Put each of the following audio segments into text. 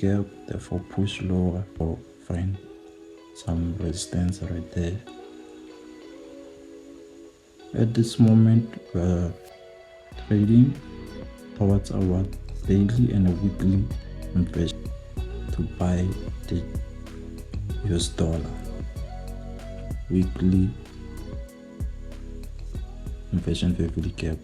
gap, therefore push lower or find some resistance right there. At this moment we're trading towards our daily and a weekly inversion to buy the US dollar. Weekly inversion fair value gap.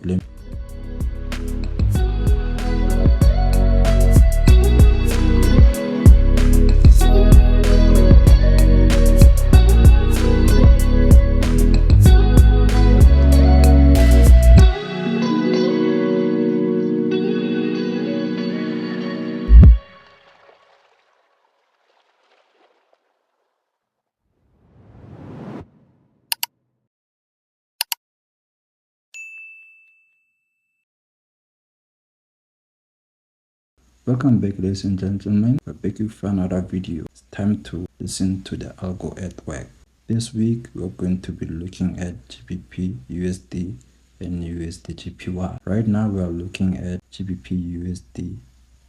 Welcome back, ladies and gentlemen. We're back with another video. It's time to listen to the algo at work. This week we're going to be looking at GBP USD and USD GPY. Right now we are looking at GBP USD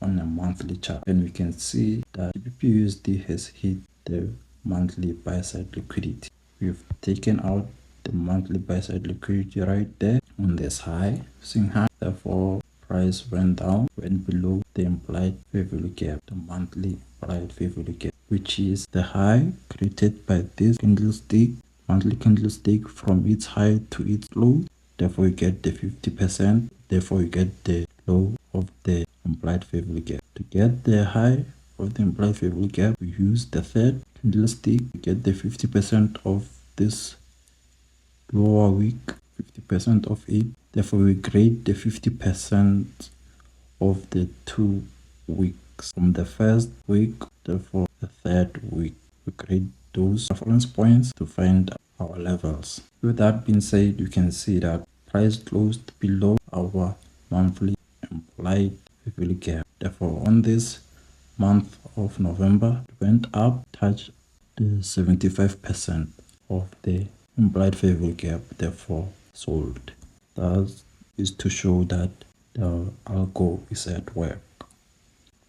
on a monthly chart, and we can see that GBP USD has hit the monthly buy side liquidity. We've taken out the monthly buy side liquidity right there on this high, seeing high, therefore price went down, went below the implied fair value gap, the monthly implied fair value gap, which is the high created by this candlestick, monthly candlestick, from its high to its low. Therefore you get the 50%, therefore you get the low of the implied fair value gap. To get the high of the implied fair value gap, we use the third candlestick to get the 50% of this lower week, 50% of it. Therefore we grade the 50% of the 2 weeks from the first week, therefore the third week. We grade those reference points to find our levels. With that being said, you can see that price closed below our monthly implied fair value gap. Therefore on this month of November, it went up, touched the 75% of the implied fair value gap, therefore sold. That is to show that the algo is at work.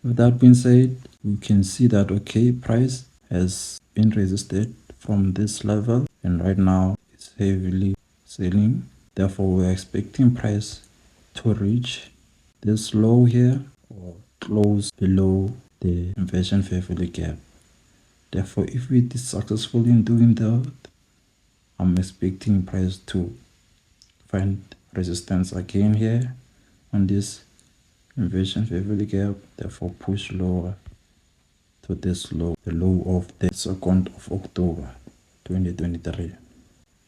With that being said, we can see that okay, price has been resisted from this level and right now it's heavily selling. Therefore we're expecting price to reach this low here or close below the inversion fair value gap. Therefore if it is successful in doing that, I'm expecting price to find resistance again here on this inversion fair value gap, therefore push lower to this low, the low of the 2nd of October 2023.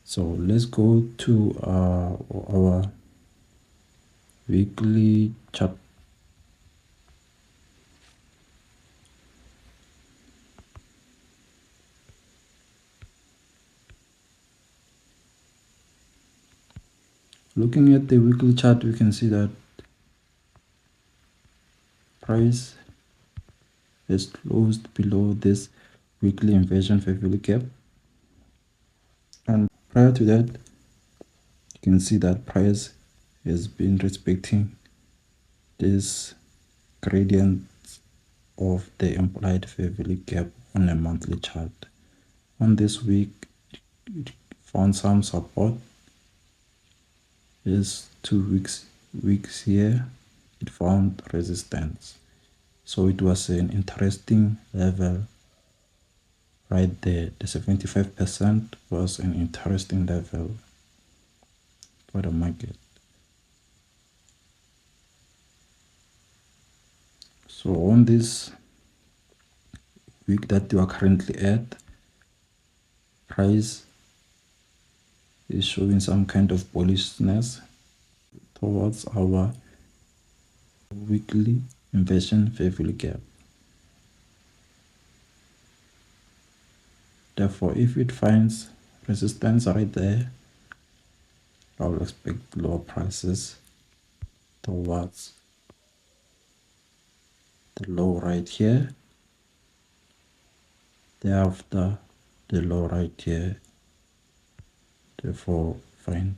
So let's go to our weekly chart. Looking at the weekly chart, we can see that price is closed below this weekly inversion fair value gap, and prior to that you can see that price has been respecting this gradient of the implied fair value gap on a monthly chart. On this week it found some support. This 2 weeks here it found resistance, so it was an interesting level right there. The 75% was an interesting level for the market. So on this week that you are currently at, price is showing some kind of bullishness towards our weekly inversion fair value gap. Therefore if it finds resistance right there, I will expect lower prices towards the low right here, thereafter the low right here, therefore find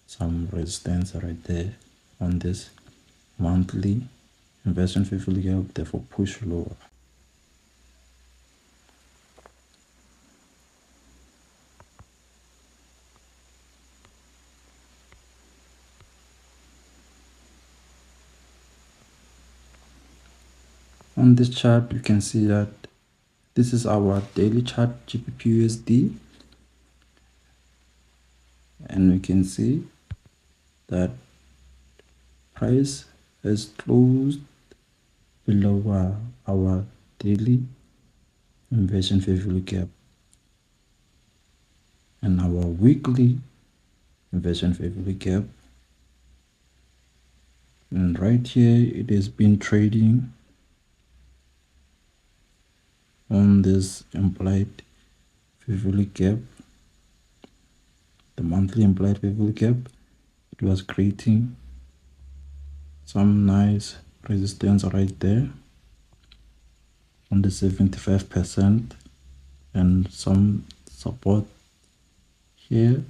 some resistance right there on this monthly inversion fair value gap, therefore push lower. on this chart, you can see that this is our daily chart GBP USD, and we can see that price has closed below our daily inversion fair value gap and our weekly inversion fair value gap. And right here, it has been trading on this implied fair value gap, the monthly implied fair value gap. It was creating some nice resistance right there on the 75% and some support here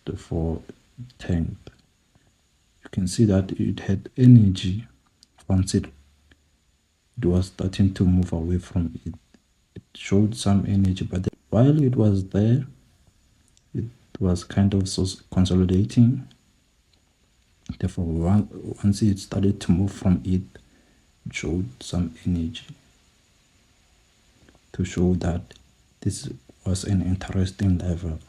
before it tanked. You can see that it had energy once it was starting to move away from it. It showed some energy, but while it was there, it was kind of consolidating. Therefore, once it started to move from it, it showed some energy to show that this was an interesting level.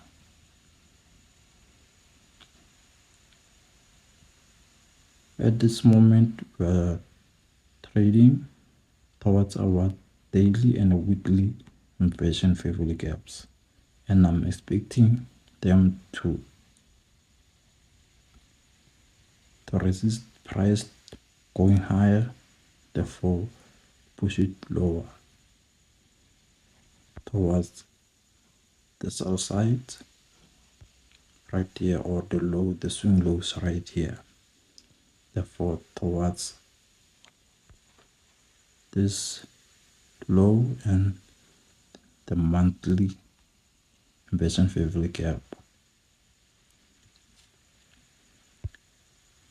At this moment, we're trading towards our daily and weekly inversion fair value gaps, and I'm expecting them to resist price going higher, therefore push it lower towards the sell side right here, or the swing lows right here, therefore towards this low and the monthly inversion fair value gap.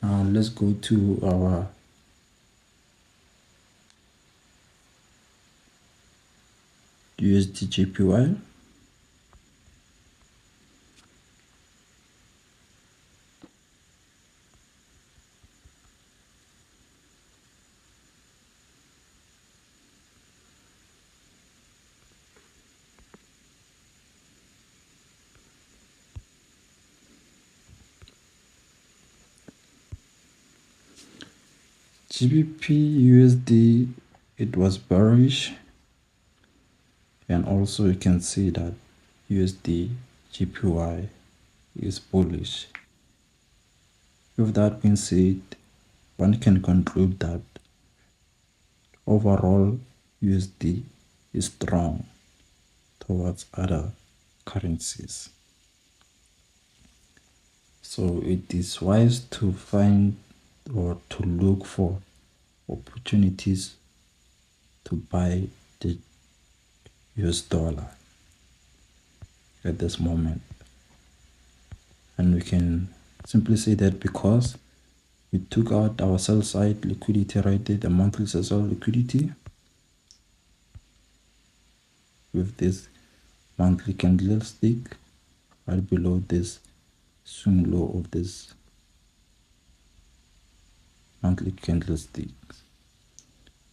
Now let's go to our USD JPY. GBP USD, it was bearish, and also you can see that USD JPY is bullish. With that being said, one can conclude that overall USD is strong towards other currencies. So it is wise to find or to look for opportunities to buy the US dollar at this moment. And we can simply say that because we took out our sell side liquidity right there, the monthly sell liquidity, with this monthly candlestick right below this swing low of this monthly candlestick.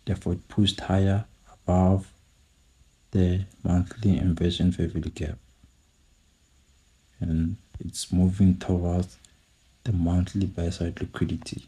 Therefore, it pushed higher above the monthly inversion fair value gap, and it's moving towards the monthly buy side liquidity.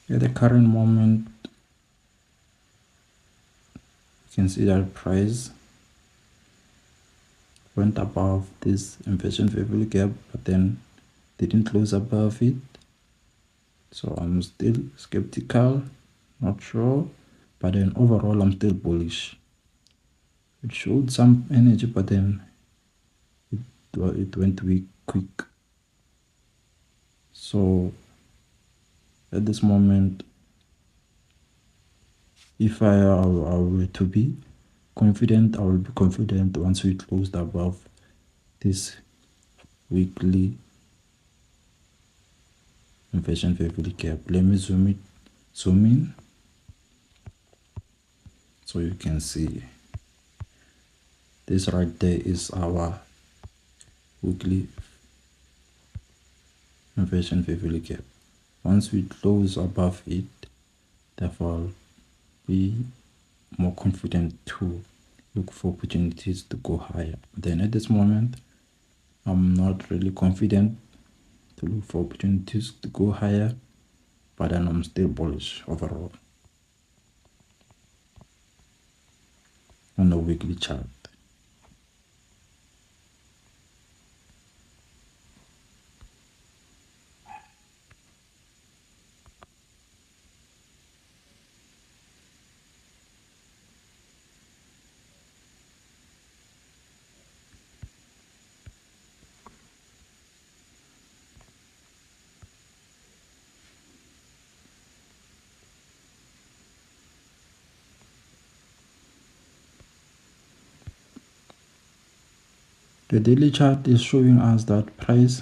At the current moment, you can see that price went above this inversion fair value gap, but then didn't close above it. So I'm still skeptical, not sure, but then overall I'm still bullish. It showed some energy, but then it went weak quick. So at this moment, If I were to be confident, I will be confident once we closed above this weekly inversion beverly gap. Let me zoom in so you can see. This right there is our weekly inversion beverly gap. Once we close above it, therefore I'll be more confident to look for opportunities to go higher. Then at this moment, I'm not really confident to look for opportunities to go higher, but then I'm still bullish overall on the weekly chart. The daily chart is showing us that price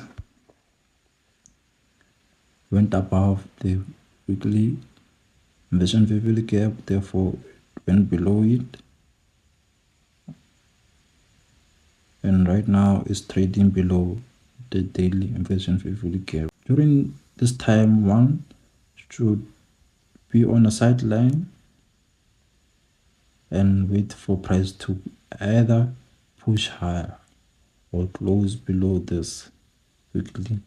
went above the weekly inversion beverly gap, therefore went below it, and right now is trading below the daily inversion beverly gap. During this time, one should be on a sideline and wait for price to either push higher or close below this weekly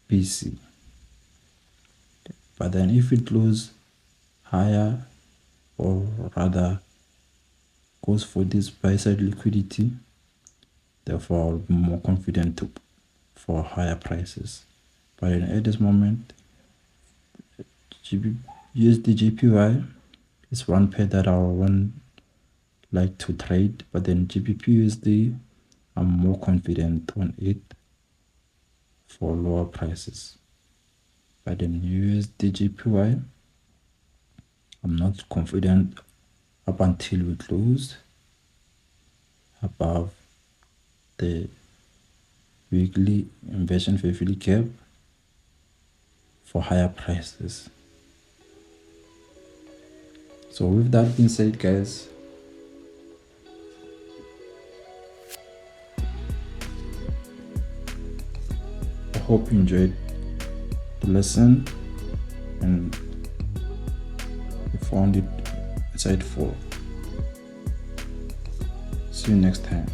BC. But then if it closes higher, or rather goes for this buy side liquidity, therefore I'll be more confident for higher prices. But then at this moment, USD JPY is one pair that I want like to trade, but then GBP USD, I'm more confident on it for lower prices. But then USD JPY, I'm not confident up until we close above the weekly inversion beverly gap for higher prices. So with that being said, guys, I hope you enjoyed the lesson and you found it insightful. See you next time.